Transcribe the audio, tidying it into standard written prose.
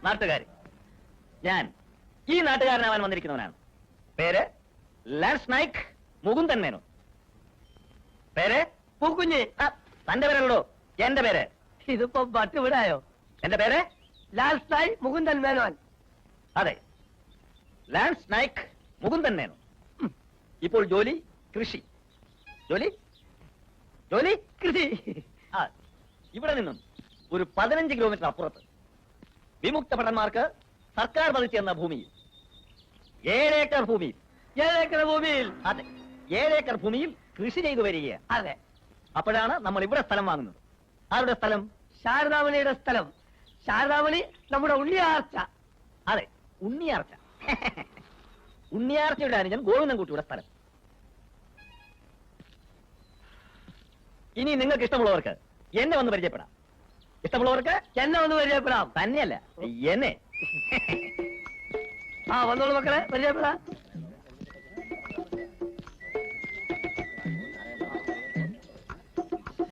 നാട്ടുകാർ, ഞാൻ ഈ നാട്ടുകാരനാവാൻ വന്നിരിക്കുന്നവനാണ്. പേര് ലാൻസ് നായിക് മുകുന്ദൻ മേനോൻ. പേര് പൂക്കുഞ്ഞ്. തന്റെ പേരല്ലോ, എന്റെ പേര്. ഇതിപ്പോ പട്ടുവിടായോ? എന്റെ പേര് ലാൻസ് നായിക് മുകുന്ദൻ മേനോൻ. അതെ, ലാൻസ് നായിക് മുകുന്ദൻ മേനോൻ. ഇപ്പോൾ ജോലി കൃഷി. ജോലി ജോലി കൃഷി. ഇവിടെ നിന്നും ഒരു 15 കിലോമീറ്റർ അപ്പുറത്ത് വിമുക്ത ഭടന്മാർക്ക് സർക്കാർ പതിച്ചു തന്ന ഭൂമിയിൽ 7 ഏക്കർ ഭൂമിയിൽ 7 ഏക്കർ ഭൂമിയിൽ. അതെ, 7 ഏക്കർ ഭൂമിയിൽ കൃഷി ചെയ്തു വരികയാണ്. അതെ. അപ്പോഴാണ് നമ്മൾ ഇവിടെ സ്ഥലം വാങ്ങുന്നത്. ആരുടെ സ്ഥലം? ശാരദാമണിയുടെ സ്ഥലം. ശാരദാമണി നമ്മുടെ ഉണ്ണിയാർച്ച. അതെ, ഉണ്ണിയാർച്ച. ഉണ്ണിയാർച്ചയുടെ അനുജൻ ഗോവിന്ദൻകുട്ടിയുടെ സ്ഥലം. ഇനി നിങ്ങൾക്ക് ഇഷ്ടമുള്ളവർക്ക് എന്നെ വന്ന് പരിചയപ്പെടാം. ഇഷ്ടമുള്ളവർക്ക് എന്നെ വന്ന് പരിചയപ്പെടാം. തന്നെയല്ല, എന്നെ. വന്നോളൂ മക്കളെ, പരിചയപ്പെടാം.